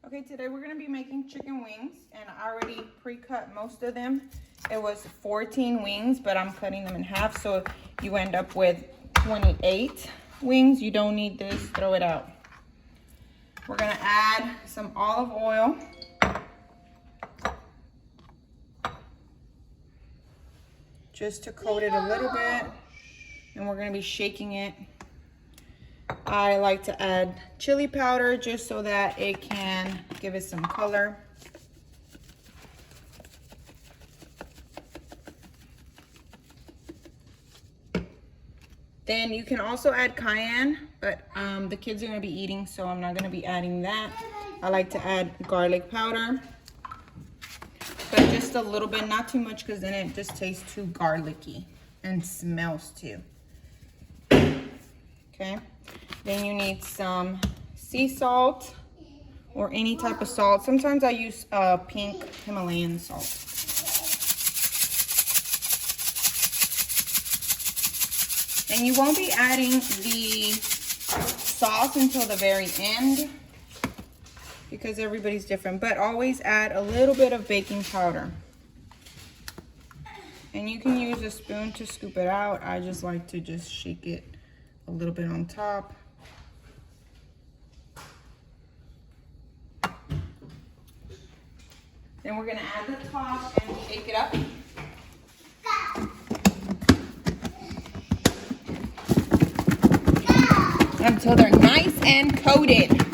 Okay, today we're gonna be making chicken wings, and I already pre-cut most of them. It was 14 wings, but I'm cutting them in half, so you end up with 28 wings. You don't need this, throw it out. We're gonna add some olive oil. Just to coat it a little bit, and we're gonna be shaking it. I like to add chili powder just so that it can give it some color. Then you can also add cayenne, but the kids are gonna be eating, so I'm not gonna be adding that. I like to add garlic powder, but just a little bit, not too much, because then it just tastes too garlicky and smells too. Okay, then you need some sea salt or any type of salt. Sometimes I use pink Himalayan salt. And you won't be adding the sauce until the very end because everybody's different, but always add a little bit of baking powder. And you can use a spoon to scoop it out. I just like to just shake it a little bit on top. Then we're gonna add the top and shake it up. Until they're nice and coated. Today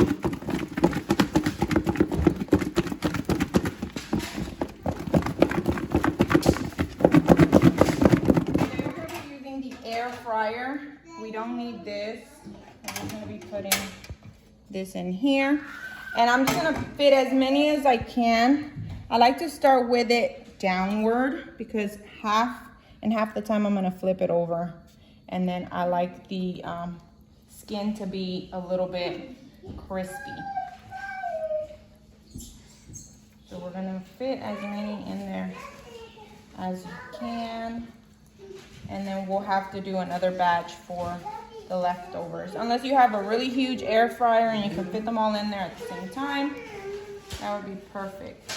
we're going to be using the air fryer. We don't need this. I'm going to be putting this in here. And I'm just going to fit as many as I can. I like to start with it downward because half the time I'm going to flip it over. And then I like the skin to be a little bit crispy. So we're gonna fit as many in there as you can, and then we'll have to do another batch for the leftovers. Unless you have a really huge air fryer and you can fit them all in there at the same time, that would be perfect.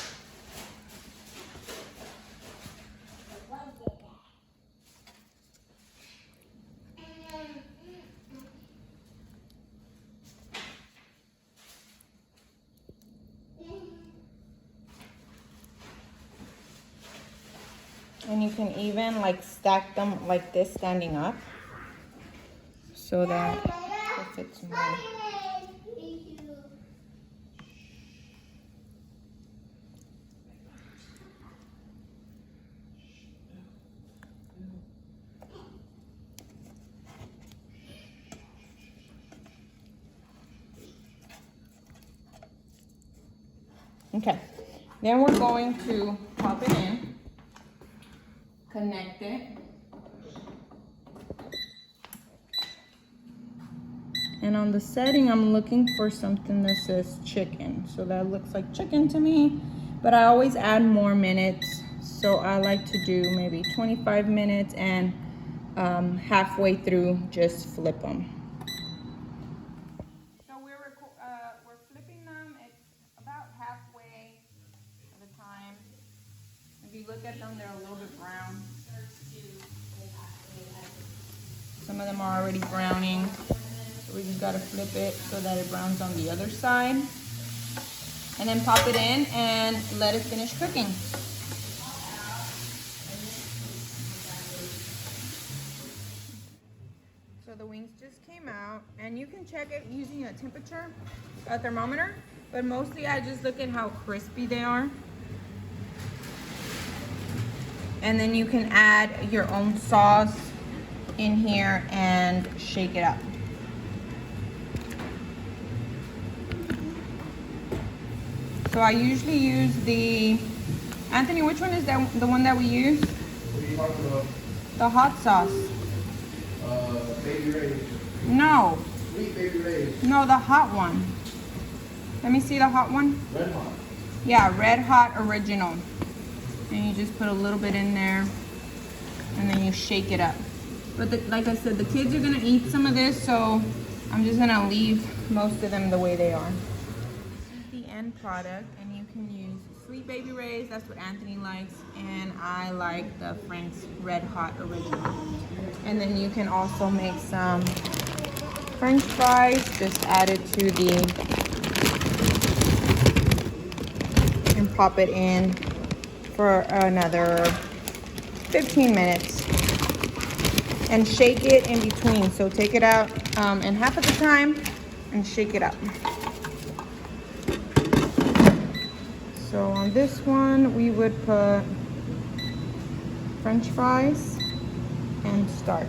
And you can even like stack them like this standing up so that it fits more. Okay, then we're going to pop it in. Connect it. And on the setting, I'm looking for something that says chicken. So that looks like chicken to me, but I always add more minutes. So I like to do maybe 25 minutes and halfway through, just flip them. So we're flipping them. It's about halfway of the time. If you look at them, they're a little bit brown. Some of them are already browning. So we just gotta flip it so that it browns on the other side. And then pop it in and let it finish cooking. So the wings just came out, and you can check it using a temperature, a thermometer, but mostly I just look at how crispy they are. And then you can add your own sauce in here and shake it up. So I usually use the, Anthony, which one is that, the one that we use? What are you talking about? The hot sauce. Baby Ray's. No. Sweet Baby Ray's. No, the hot one. Let me see the hot one. Red Hot. Yeah, Red Hot Original. And you just put a little bit in there, and then you shake it up. But like I said, the kids are gonna eat some of this, so I'm just gonna leave most of them the way they are. end product, and you can use Sweet Baby Ray's, that's what Anthony likes, and I like the Frank's Red Hot Original. And then you can also make some French fries, just add it to the, and pop it in for another 15 minutes. And shake it in between. So take it out in half of the time and shake it up. So on this one, we would put French fries and start.